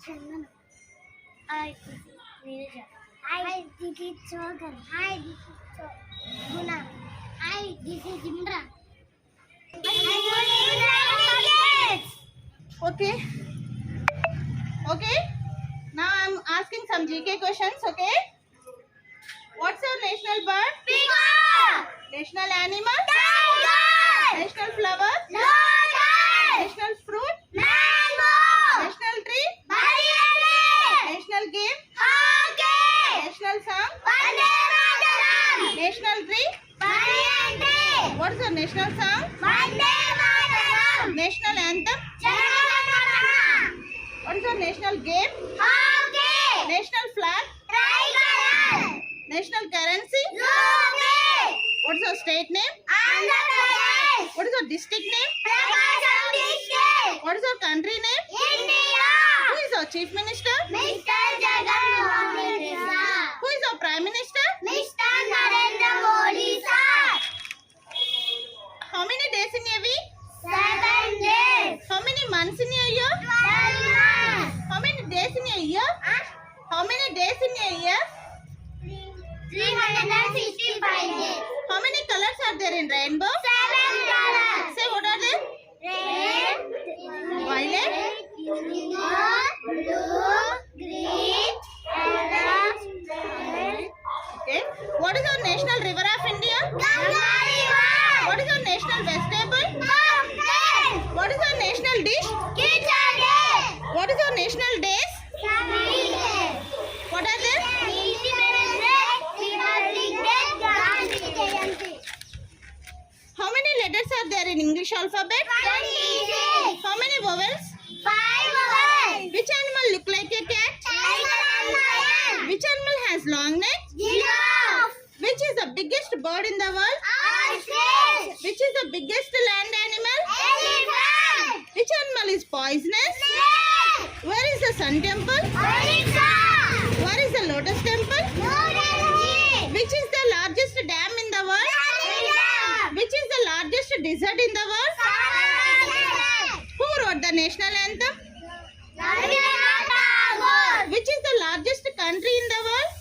Chandan. Hi, this is Neeraj. Hi, this is Chogan. Hi, this is Guna. Hi, this is Indra. Okay. Okay. Now I'm asking some GK questions. Okay. What's your national bird? Peacock. National animal? Tiger. National flower? Lotus. National fruit? Mango. National tree? Banyan. National game? Hockey. National song? Vande Mataram. National tree? Banyan tree. What's your national song? Vande Mataram. National anthem? Janagana. What is your national game? Hockey. National flag? Tricolor. National currency? Rupee. What's your state name? Andhra Pradesh. What is your district name? Prakasam district. What is your country name? India. Who is our chief minister? Mr. Jagan Modi sir. Who is our prime minister? Mr. Narendra Modi sir. How many days in a week? 7 days. How many months in a year? 12 months. How many days in a year? How many days in a year? 365 days. How many colors are there in rainbow? 7 colors. Say what are they? Red, Violet, indigo, blue, green, yellow, Okay. What is our national river of India? Ganga river. What is our national vegetable? Pumpkin. What is our national dish? Khichdi. What is our national days? Sunday. What are they? Independence Day, Republic Day, Gandhi Jayanti. How many letters are there in English alphabet? 26. How many vowels? 5 vowels. Which animal look like a cat? Tiger and lion. Which animal has long neck? Giraffe. Which is the biggest bird in the world? Ostrich. Which is the biggest land animal? Elephant. Which animal is poisonous? Snake. Where is the sun temple? Orissa. Where is the lotus temple? New Delhi. Which is the largest dam in the world? Salem. Which is the largest desert in the world? Sahara. Who wrote the national anthem? Rabindranath Tagore. Which is the largest country in the world?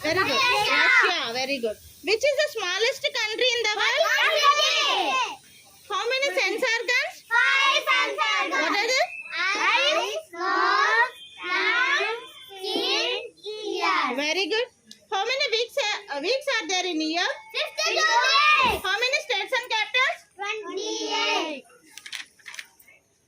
Very good. Russia. Very good. Which is the smallest country in the world? How many sense organs? 5 sensor What are guns. they? Eyes, nose, tongue, skin, ears. Very good. How many weeks are there in a year? 52 days. How many states and capitals? 28.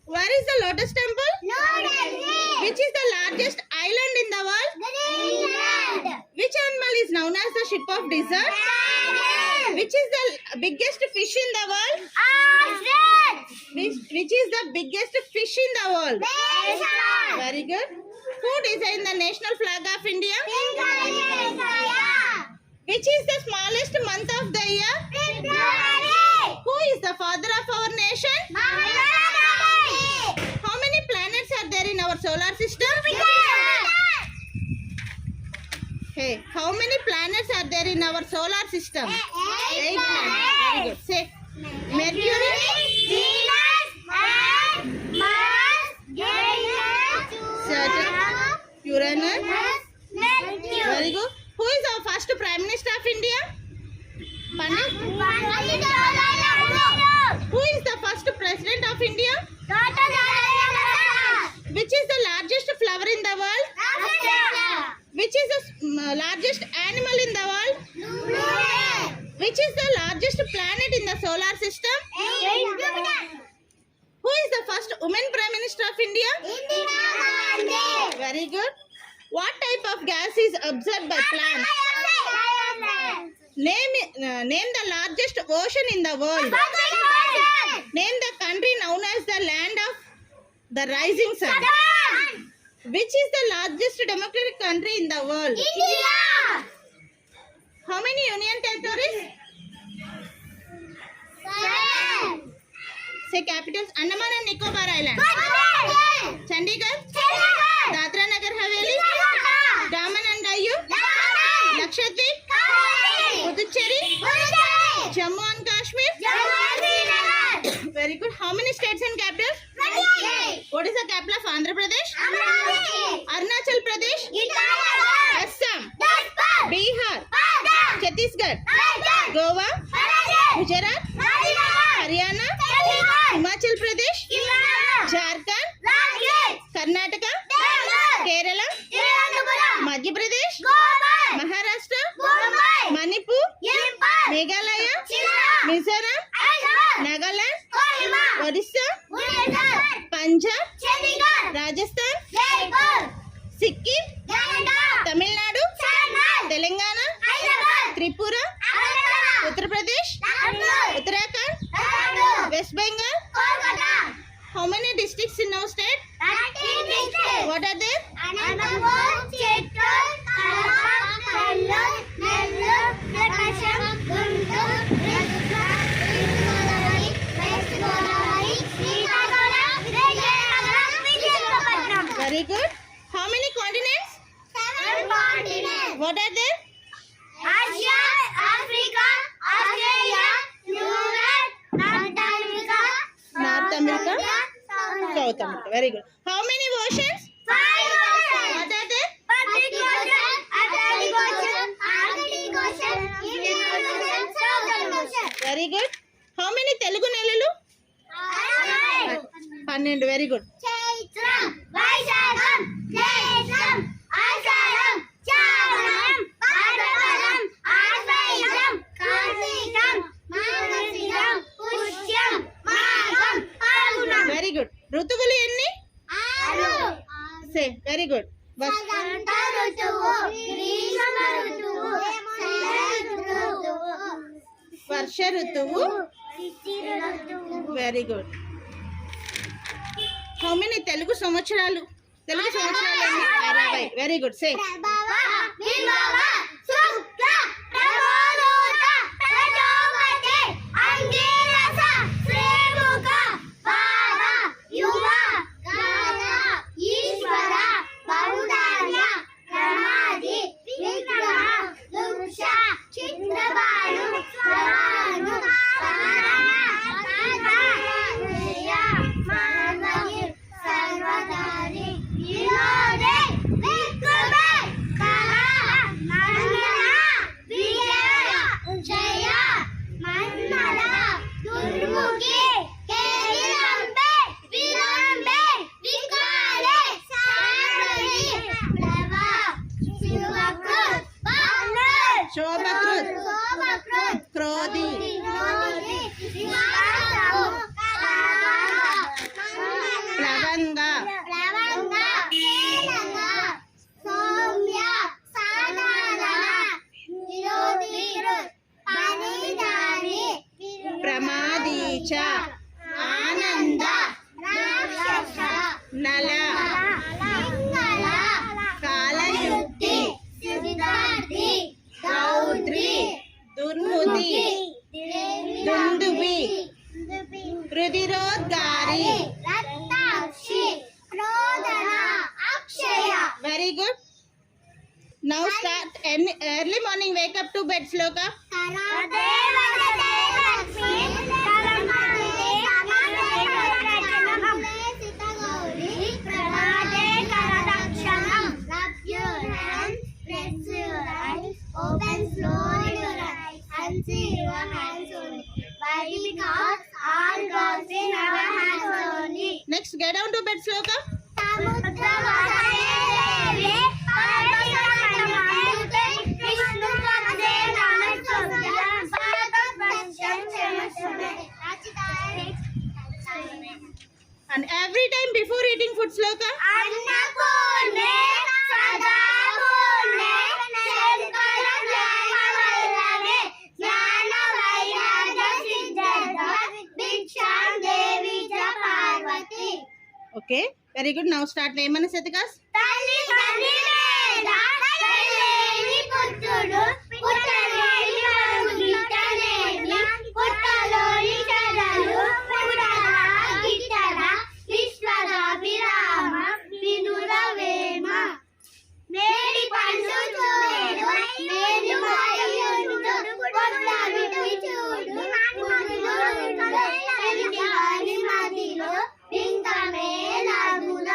Where is the lotus temple? New Delhi. Which is the largest island in the world? Greenland. Which animal is known as the ship of desert? Dragon. Which is the biggest fish in the world? Ostrich. Which is the biggest fish in the world? Bison. Very good. Who designed the national flag of India? Which is the smallest month of the year? February. Who is the father of our nation? How many planets are there in our solar system? Hey, how many planets are there in our solar system? 8 planets. Very good. Say Mercury, Venus, Earth, Mars, Saturn, Uranus. Neptune. Very good. Who is our first Prime Minister of India? Pandit. Who is the first President of India? Which is the largest flower in the world? Which is the largest animal in the world? Which is the largest planet in the solar system? Who is the first woman Prime Minister of India? Very good. What type of gas is absorbed by plants? Name the largest ocean in the world. Name the country known as the land of the rising sun. Which is the largest democratic country in the world? How many union territories? Say capitals. Andaman and Nicobar Islands. Chandigarh. Dadra Nagar Haveli. Daman and Diu. Lakshadweep. Puducherry. Jammu and Kashmir. Very good. How many states and capitals? What is the capital of Andhra Pradesh, Arunachal Pradesh, Assam, Bihar, Chhattisgarh, Goa, Gujarat, Haryana, Himachal Pradesh, Jharkhand, Karnataka, Kerala, Madhya Pradesh, Maharashtra, Manipur, Meghalaya, Mizoram, Nagaland, Odisha, Punjab, Rajasthan, Sikkim, Tamil Nadu, Telangana, Tripura, Uttar Pradesh, Uttarakhand, west Bengal. How many districts in our state? What are they? Very good. How many continents? What are they? Asia, Africa, Australia, Europe, North America, North America, South America. Very good. How many oceans? 5 oceans. What are they? Pacific Ocean, Atlantic Ocean, Arctic Ocean, Indian Ocean, Southern Ocean. Very good. How many Telugu నెలలు? 12. Very good. చైత్రం, Vaisakham, జ్యేష్ఠం, ఆషాఢం, శ్రావణం, భాద్రపదం, ఆశ్వయుజం, కార్తీకం, Margasiram, పుష్యం, మాఘం, ఫాల్గుణం. Very good. ఋతువులు ఎన్ని? 6. Say. Very good. Bus. వసంత ఋతువు, గ్రీష్మ ఋతువు, శరద్ ఋతువు, వర్ష ఋతువు. శిశిర ఋతువు. Very good. How many Telugu సంవత్సరాలు? తెలుగు సంవత్సరాలు ఎన్ని? 60. Very good. సే. ప్రభవ, విభవ, శుక్ల, ప్రబోధోత, ప్రజోపతి, అంగిరస, శ్రీముఖ, వాద, యువ, గాన, ఈశ్వర, బహుధాన్య, ప్రమాది, విగ్రహ, దుక్ష, చిత్రబాణు, స్వరాను, సారణ, కాయ, మానవి, సర్వదారి, వినోదే, విక్రమే, కళ, మంగళ, విజయ, జయ, మన్మద, దుర్ముఖి, కేలిలంబే, విలంబే, వికాలే, సారళి, ప్లవ, శివకృత్, వక్రత్, శోభకృత్, శోభకృత్, క్రోధి, వినోది, విశాలము, ప్లవంగ, ప్లవంగ, కేలక, సౌమ్య, సాధారణ, విరోధి, పరిధాని, ప్రమాదీచ, ఆనంద, రాక్షస, నల, మంగళ, కాలయుక్తి, సిద్ధార్థి, రౌద్రి, దుర్ముది, దుందుబి, రుధిరోద్గారి. రక్తాక్షి, క్రోధన, అక్షయ. Very good. Now start. Early morning wake up to bed sloka. Open slowly your eyes and see your hands only. Why? Because all goes in our hands only. Next get down to bed sloka. And every time before eating food sloka. Okay. Very good. Now start Vemana Satikas. తల్లి తండ్రి లేదా తల్లిని పుత్రుడు పుట్టలేని వరకు గిట్టలేని పుట్టలోని చెదలు పుట్టల గిట్టల విశ్వద విరామ వినుర వేమ మేడి పండు చూడు మేలు మాయుడు పొట్టలు చూడు పురుగులు గాలి మదిలో పింగమే లాగుల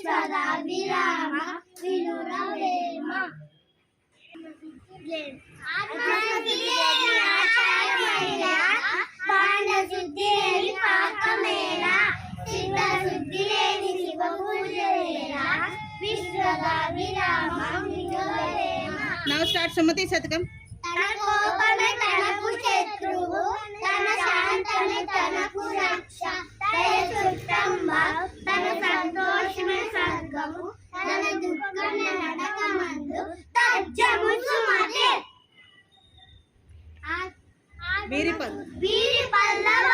విశ్వద విరామ వినుర వేమ. ఆత్మశుద్ధి లేని ఆచారమేల, పాండశుద్ధి లేని పాకమేల, చిత్తశుద్ధి లేని శివ పూజలేల, విశ్వద విరామ వినుర వేమ. నౌ స్టార్ట్ సుమతి శతకం. తన కోపమే తనకు శత్రువు, తన శాంతమే తనకు రక్ష, దయ చుట్టంబ తన సంతోషమే స్వర్గము, తన దుఃఖమే నరకమందు తజ్జము సుమతే. వీరి పల్లవ